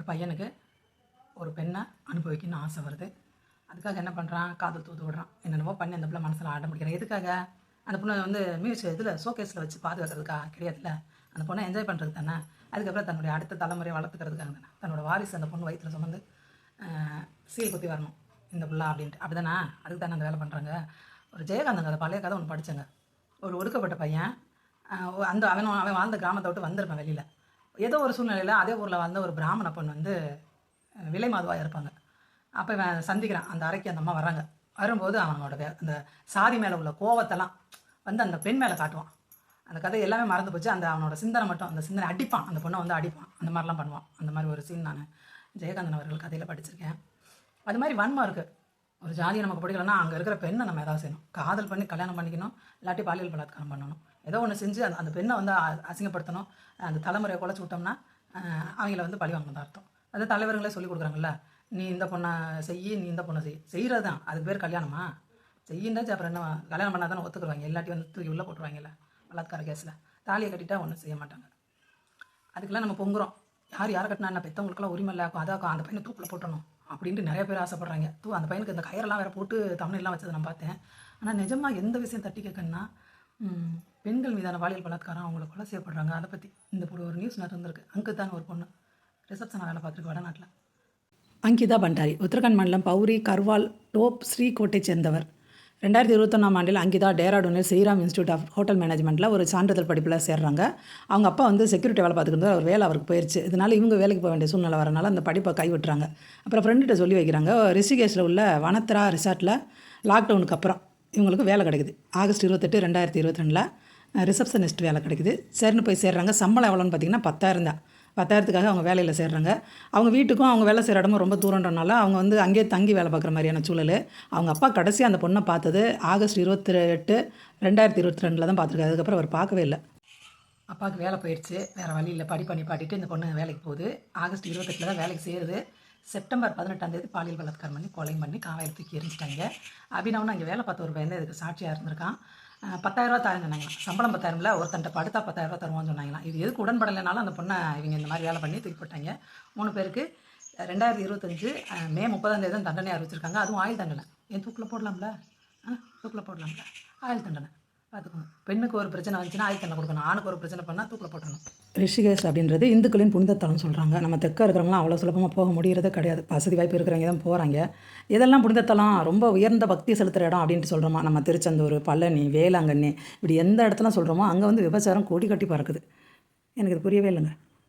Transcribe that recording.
பையனுக்கு ஒரு பெண்ணை அனுபவிக்கணும்னு ஆசை வருது. அதுக்காக என்ன பண்ணுறான், காதல் தூது விடுறான். என்னென்னமோ பண்ணி அந்த பிள்ளை மனசில் ஆட முடிக்கிறேன். எதுக்காக? அந்த பொண்ணை வந்து இதில் ஷோகேஸில் வச்சு பாதுகாக்கிறதுக்கா கிடையாதுல்ல. அந்த பொண்ணை என்ஜாய் பண்ணுறது தானே. அதுக்கப்புறம் தன்னுடைய அடுத்த தலைமுறையை வளர்த்துக்கிறதுக்காக தானே. தன்னோட வாரிசு அந்த பொண்ணு வயிற்றில் சுமந்து சீல் குத்தி வரணும் இந்த பிள்ளை அப்படின்ட்டு. அப்படி தானே, அதுக்கு தானே அந்த வேலை பண்ணுறாங்க. ஒரு ஜெயகாந்தன் கதை, பழைய கதை ஒன்று படித்தேங்க. ஒரு ஒடுக்கப்பட்ட பையன், அவன் வாழ்ந்த கிராமத்தை விட்டு வந்திருப்பான் வெளியில். ஏதோ ஒரு சூழ்நிலையில் அதே ஊரில் வாழ்ந்த ஒரு பிராமண பொண்ணு வந்து விலை மாதுவாக இருப்பாங்க. அப்போ இவன் சந்திக்கிறான். அந்த அறைக்கு அந்த அம்மா வர்றாங்க. வரும்போது அவனோட அந்த சாதி மேலே உள்ள கோவத்தெல்லாம் வந்து அந்த பெண் மேலே காட்டுவான். அந்த கதை எல்லாமே மறந்து போச்சு. அவனோட சிந்தனை மட்டும், அந்த சிந்தனை அடிப்பான், அந்த பொண்ணை வந்து அடிப்பான். அந்த மாதிரிலாம் பண்ணுவான். அந்த மாதிரி ஒரு சீன் நான் ஜெயகாந்தன் அவர்கள் கதையில் படிச்சிருக்கேன். அது மாதிரி வன்மம் இருக்குது. ஒரு ஜாதியை நமக்கு பிடிக்கலன்னா அங்கே இருக்கிற பெண்ணை நம்ம ஏதாவது செய்யணும். காதல் பண்ணி கல்யாணம் பண்ணிக்கணும், இல்லாட்டி பாலியல் பலாத்காரம் பண்ணணும். ஏதோ ஒன்று செஞ்சு அந்த பெண்ணை வந்து அசிங்கப்படுத்தணும். அந்த தலைமுறையை குலைச்சி விட்டோம்னா அவங்கள வந்து பழி வாங்கணும் அர்த்தம். அது தலைவர்களே சொல்லி கொடுக்குறாங்கல்ல, நீ இந்த பொண்ணை நீ இந்த பொண்ணை செய்கிறது தான். அதுக்கு பேர் கல்யாணமா? செய்யின்றாச்சு. அப்புறம் என்ன, கல்யாணம் பண்ணால் தானே ஒத்துக்குருவாங்க. எல்லாத்தையும் வந்து தூக்கி உள்ளே போட்டுருவாங்கல்ல பலாத்கார கேஸில். தாலியை கட்டிட்டா ஒன்றும் செய்ய மாட்டாங்க. அதுக்கெல்லாம் நம்ம பொங்குறோம். யாரை கட்டினா என்ன, பெற்றவங்களுக்கெல்லாம் உரிமை இல்லை, அதாக்கும் அந்த பையனை தூக்கில் போட்டணும் அப்படின்ட்டு நிறைய பேர் ஆசைப்பட்றாங்க. அந்த பையனுக்கு இந்த கயிறெல்லாம் வேறு போட்டு தமிழ்லாம் வச்சதை நான் பார்த்தேன். ஆனால் நிஜமாக எந்த விஷயம் தட்டி கேட்கணுன்னா, பெண்கள் மீதான பாலியல் பலாத்காரம், அவங்கள கொலை செய்யப்படுறாங்க. அதை பற்றி இந்த ஒரு நியூஸ் நடந்திருக்கு. அங்கே தாங்க ஒரு பொண்ணு ரிசப்ஷனாக வேலை பார்த்துருக்கு வடநாட்டில். அங்கிதா பண்டாரி, உத்தரகாண்ட் மாநிலம் பௌரி கர்வால் டோப் ஸ்ரீகோட்டை சேர்ந்தவர். 2021ஆம் ஆண்டில் அங்கிதா டேராடூனில் ஸ்ரீராம் இன்ஸ்டியூட் ஆஃப் ஹோட்டல் மேனேஜ்மெண்ட்டில் ஒரு சான்றிதழ் படிப்பில் சேர்றாங்க. அவங்க அப்பா வந்து செக்யூரிட்டி வேலை பார்த்துக்கிட்டு அவர் வேலை அவருக்கு போயிடுச்சு. இதனால் இவங்க வேலைக்கு போக வேண்டிய சூழ்நிலை வரனால அந்த படிப்பை கைவிட்டுறாங்க. அப்புறம் ஃப்ரெண்டுகிட்ட சொல்லி வைக்கிறாங்க. ரிஷிகேஷில் உள்ள வனத்ரா ரிசார்ட்டில் லாக்டவுனுக்கு அப்புறம் இவங்களுக்கு வேலை கிடைக்குது. ஆகஸ்ட் 28, 2022 ரிசப்ஷனிஸ்ட் வேலை கிடைக்குது. சரின்னு போய் சேர்றாங்க. சம்பளம் எவ்வளோன்னு பார்த்தீங்கன்னா 10,000 தான். 10,000த்துக்காக அவங்க வேலையில் சேர்றாங்க. அவங்க வீட்டுக்கும் அவங்க வேலை செய்கிற இடமும் ரொம்ப தூரன்றனால அவங்க வந்து அங்கேயே தங்கி வேலை பார்க்குற மாதிரியான சூழல். அவங்க அப்பா கடைசி அந்த பொண்ணை பார்த்தது ஆகஸ்ட் 28, 2022 தான் பார்த்துருக்காரு. அதுக்கப்புறம் அவர் பார்க்கவே இல்லை. அப்பாவுக்கு வேலை போயிடுச்சு, வேறு வழி இல்லை. படிப்பை நிப்பாட்டிட்டு இந்த பொண்ணு வேலைக்கு போகுது. ஆகஸ்ட் 28 தான் வேலைக்கு சேருது. செப்டம்பர் 18 பாலியல் பலாத்காரம் பண்ணி கொலை பண்ணி காவாயில் தூக்கி எரிஞ்சிட்டாங்க. அபினவனு அங்கே வேலை பார்த்த ஒரு பையன் இதுக்கு சாட்சியாக இருந்திருக்கான். 10,000 தரேன்னு சொன்னாங்களாம். சம்பளம் 10,000 ஒருத்தன்ட்ட படுத்தா 10,000 தருவோம்னு சொன்னாங்களாம். இது எதுக்கு உடன்படலைனாலும் அந்த பொண்ணை இவங்க இந்த மாதிரி வேலை பண்ணி தூக்கி போட்டாங்க. 3 பேருக்கு 2025 மே 30 தான் தண்டனை அறிவிச்சிருக்காங்க. அதுவும் ஆயுள் தண்டனை. ஏன் தூக்கில் போடலாம்ல? ஆயுள் தண்டனை பார்த்துக்கோங்க. பெண்ணுக்கு ஒரு பிரச்சனை வந்துச்சுன்னா ஆயுள் தண்டனை கொடுக்கணும். ஆணுக்கு ஒரு பிரச்சனை பண்ணால் தூக்கில் போட்டணும். ரிஷிகேஷ் அப்படின்றது இந்துக்களின் புனிதத்தலம் சொல்கிறாங்க. நம்ம தெற்க இருக்கிறவங்களாம் அவ்வளோ சுலபமாக போக முடியறதே கிடையாது. வசதி வாய்ப்பு இருக்கிறவங்க தான் போகிறாங்க. இதெல்லாம் புனிதத்தலம், ரொம்ப உயர்ந்த பக்தி செலுத்துகிற இடம் அப்படின்னு சொல்கிறோமா. நம்ம திருச்செந்தூர், பழனி, வேளாங்கண்ணி, இப்படி எந்த இடத்துல சொல்கிறோமோ அங்கே வந்து விபச்சாரம் கொடி கட்டி பறக்குது. எனக்கு இது புரியவே இல்லைங்க.